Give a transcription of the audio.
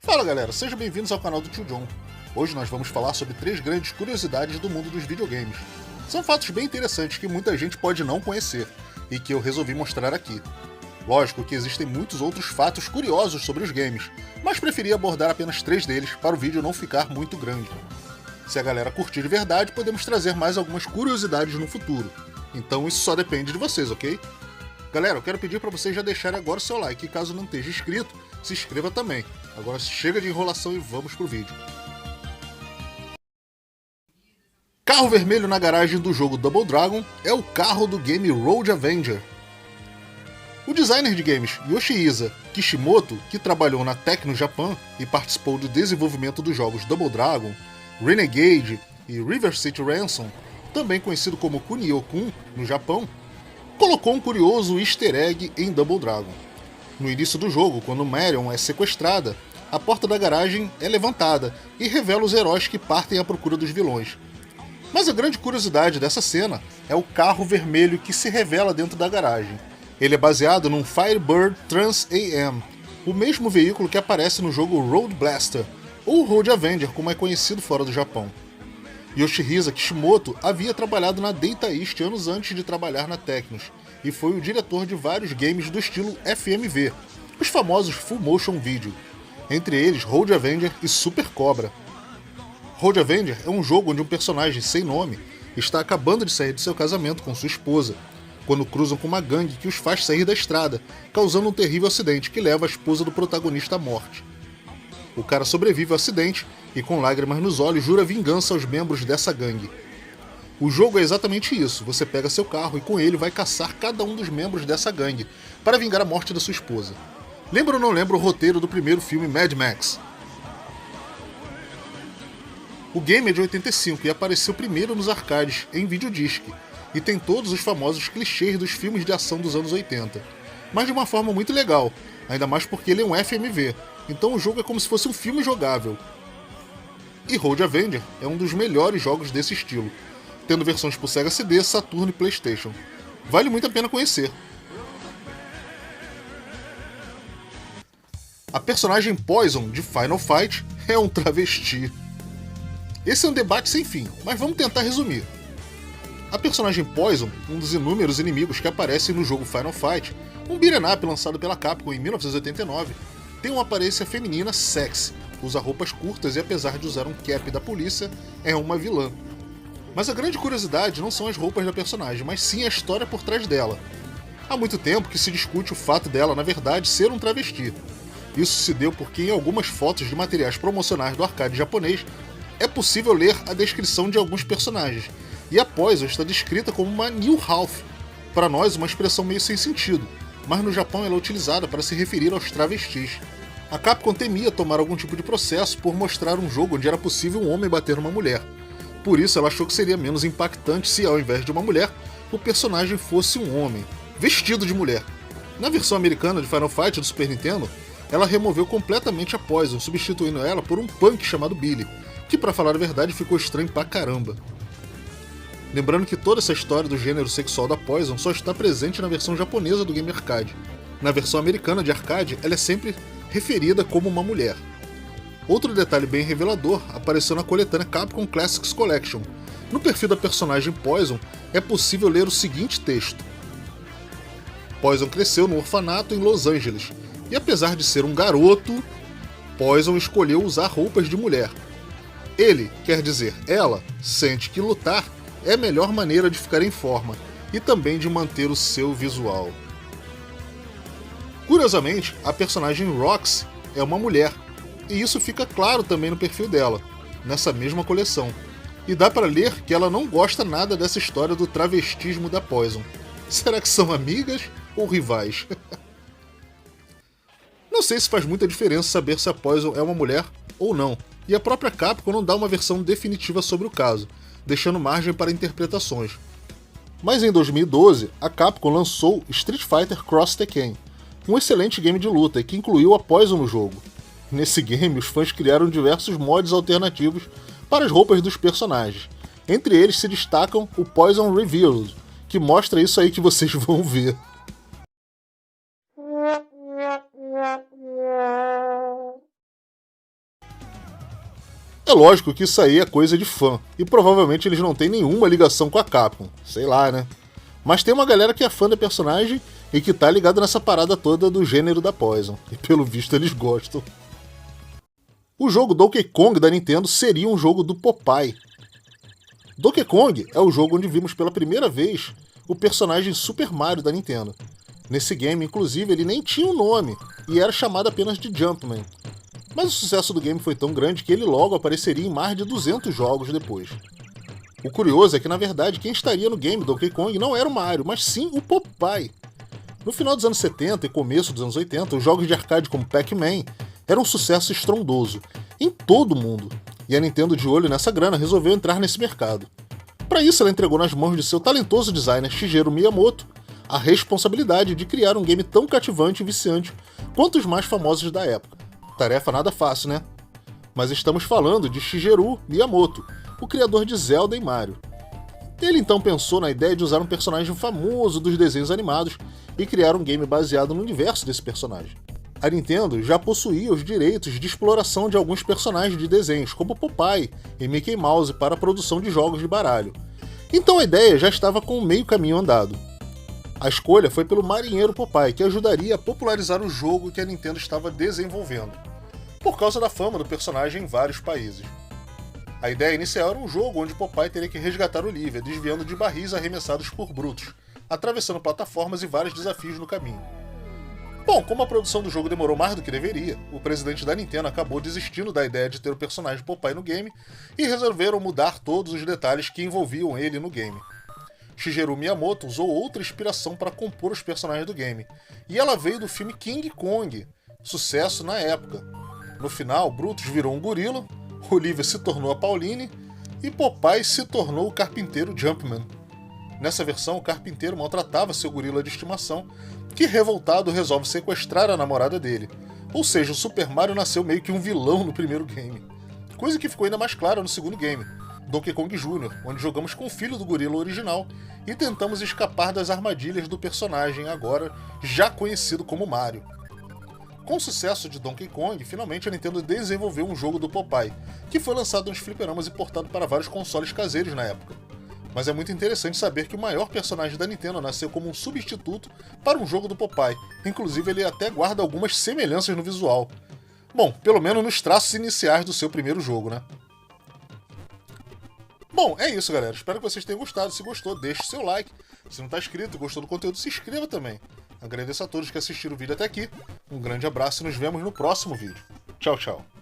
Fala galera, sejam bem-vindos ao canal do Tio John. Hoje nós vamos falar sobre 3 grandes curiosidades do mundo dos videogames. São fatos bem interessantes que muita gente pode não conhecer, e que eu resolvi mostrar aqui. Lógico que existem muitos outros fatos curiosos sobre os games, mas preferi abordar apenas 3 deles para o vídeo não ficar muito grande. Se a galera curtir de verdade, podemos trazer mais algumas curiosidades no futuro. Então isso só depende de vocês, ok? Galera, eu quero pedir para vocês já deixarem agora o seu like, e caso não esteja inscrito, se inscreva também. Agora chega de enrolação e vamos pro vídeo. Carro vermelho na garagem do jogo Double Dragon é o carro do game Road Avenger. O designer de games Yoshihisa Kishimoto, que trabalhou na Tecno Japan e participou do desenvolvimento dos jogos Double Dragon, Renegade e River City Ransom, também conhecido como Kunio-kun no Japão, colocou um curioso easter egg em Double Dragon. No início do jogo, quando Marion é sequestrada, a porta da garagem é levantada e revela os heróis que partem à procura dos vilões. Mas a grande curiosidade dessa cena é o carro vermelho que se revela dentro da garagem. Ele é baseado num Firebird Trans AM, o mesmo veículo que aparece no jogo Road Blaster, ou Road Avenger como é conhecido fora do Japão. Yoshihisa Kishimoto havia trabalhado na Data East anos antes de trabalhar na Technos, e foi o diretor de vários games do estilo FMV, os famosos Full Motion Video, entre eles Road Avenger e Super Cobra. Road Avenger é um jogo onde um personagem sem nome está acabando de sair de seu casamento com sua esposa, quando cruzam com uma gangue que os faz sair da estrada, causando um terrível acidente que leva a esposa do protagonista à morte. O cara sobrevive ao acidente e, com lágrimas nos olhos, jura vingança aos membros dessa gangue. O jogo é exatamente isso, você pega seu carro e com ele vai caçar cada um dos membros dessa gangue, para vingar a morte da sua esposa. Lembra ou não lembra o roteiro do primeiro filme Mad Max? O game é de 85 e apareceu primeiro nos arcades, em videodisc, e tem todos os famosos clichês dos filmes de ação dos anos 80, mas de uma forma muito legal, ainda mais porque ele é um FMV, então o jogo é como se fosse um filme jogável. E Road Avenger é um dos melhores jogos desse estilo, tendo versões por Sega CD, Saturn e PlayStation. Vale muito a pena conhecer. A personagem Poison de Final Fight é um travesti. Esse é um debate sem fim, mas vamos tentar resumir. A personagem Poison, um dos inúmeros inimigos que aparecem no jogo Final Fight, um beat'em up lançado pela Capcom em 1989, tem uma aparência feminina sexy, usa roupas curtas e apesar de usar um cap da polícia, é uma vilã. Mas a grande curiosidade não são as roupas da personagem, mas sim a história por trás dela. Há muito tempo que se discute o fato dela, na verdade, ser um travesti. Isso se deu porque em algumas fotos de materiais promocionais do arcade japonês é possível ler a descrição de alguns personagens, e a Poison está descrita como uma New Half, para nós uma expressão meio sem sentido, mas no Japão ela é utilizada para se referir aos travestis. A Capcom temia tomar algum tipo de processo por mostrar um jogo onde era possível um homem bater numa mulher. Por isso ela achou que seria menos impactante se, ao invés de uma mulher, o personagem fosse um homem, vestido de mulher. Na versão americana de Final Fight do Super Nintendo, ela removeu completamente a Poison, substituindo ela por um punk chamado Billy, que pra falar a verdade ficou estranho pra caramba. Lembrando que toda essa história do gênero sexual da Poison só está presente na versão japonesa do game arcade. Na versão americana de arcade, ela é sempre referida como uma mulher. Outro detalhe bem revelador apareceu na coletânea Capcom Classics Collection. No perfil da personagem Poison é possível ler o seguinte texto: Poison cresceu no orfanato em Los Angeles, e apesar de ser um garoto, Poison escolheu usar roupas de mulher. Ele, quer dizer ela, sente que lutar é a melhor maneira de ficar em forma e também de manter o seu visual. Curiosamente, a personagem Roxy é uma mulher, e isso fica claro também no perfil dela, nessa mesma coleção. E dá para ler que ela não gosta nada dessa história do travestismo da Poison. Será que são amigas ou rivais? Não sei se faz muita diferença saber se a Poison é uma mulher ou não, e a própria Capcom não dá uma versão definitiva sobre o caso, deixando margem para interpretações. Mas em 2012, a Capcom lançou Street Fighter Cross Tekken, um excelente game de luta que incluiu a Poison no jogo. Nesse game, os fãs criaram diversos mods alternativos para as roupas dos personagens. Entre eles se destacam o Poison Revealed, que mostra isso aí que vocês vão ver. É lógico que isso aí é coisa de fã, e provavelmente eles não têm nenhuma ligação com a Capcom, sei lá, né? Mas tem uma galera que é fã da personagem e que tá ligado nessa parada toda do gênero da Poison, e pelo visto eles gostam. O jogo Donkey Kong da Nintendo seria um jogo do Popeye. Donkey Kong é o jogo onde vimos pela primeira vez o personagem Super Mario da Nintendo. Nesse game, inclusive, ele nem tinha um nome e era chamado apenas de Jumpman. Mas o sucesso do game foi tão grande que ele logo apareceria em mais de 200 jogos depois. O curioso é que, na verdade, quem estaria no game Donkey Kong não era o Mario, mas sim o Popeye. No final dos anos 70 e começo dos anos 80, os jogos de arcade como Pac-Man eram um sucesso estrondoso em todo o mundo, e a Nintendo, de olho nessa grana, resolveu entrar nesse mercado. Para isso, ela entregou nas mãos de seu talentoso designer Shigeru Miyamoto a responsabilidade de criar um game tão cativante e viciante quanto os mais famosos da época. Tarefa nada fácil, né? Mas estamos falando de Shigeru Miyamoto, o criador de Zelda e Mario. Ele então pensou na ideia de usar um personagem famoso dos desenhos animados e criar um game baseado no universo desse personagem. A Nintendo já possuía os direitos de exploração de alguns personagens de desenhos, como Popeye e Mickey Mouse, para a produção de jogos de baralho. Então a ideia já estava com meio caminho andado. A escolha foi pelo marinheiro Popeye, que ajudaria a popularizar o jogo que a Nintendo estava desenvolvendo, por causa da fama do personagem em vários países. A ideia inicial era um jogo onde Popeye teria que resgatar Olivia, desviando de barris arremessados por Brutus, atravessando plataformas e vários desafios no caminho. Bom, como a produção do jogo demorou mais do que deveria, o presidente da Nintendo acabou desistindo da ideia de ter o personagem Popeye no game e resolveram mudar todos os detalhes que envolviam ele no game. Shigeru Miyamoto usou outra inspiração para compor os personagens do game, e ela veio do filme King Kong, sucesso na época. No final, Brutus virou um gorila, Olivia se tornou a Pauline e Popeye se tornou o carpinteiro Jumpman. Nessa versão, o carpinteiro maltratava seu gorila de estimação, que revoltado resolve sequestrar a namorada dele. Ou seja, o Super Mario nasceu meio que um vilão no primeiro game. Coisa que ficou ainda mais clara no segundo game, Donkey Kong Jr., onde jogamos com o filho do gorila original e tentamos escapar das armadilhas do personagem agora já conhecido como Mario. Com o sucesso de Donkey Kong, finalmente a Nintendo desenvolveu um jogo do Popeye, que foi lançado nos fliperamas e portado para vários consoles caseiros na época. Mas é muito interessante saber que o maior personagem da Nintendo nasceu como um substituto para um jogo do Popeye, inclusive ele até guarda algumas semelhanças no visual. Bom, pelo menos nos traços iniciais do seu primeiro jogo, né? Bom, é isso, galera. Espero que vocês tenham gostado. Se gostou, deixe seu like. Se não está inscrito e gostou do conteúdo, se inscreva também. Agradeço a todos que assistiram o vídeo até aqui. Um grande abraço e nos vemos no próximo vídeo. Tchau, tchau.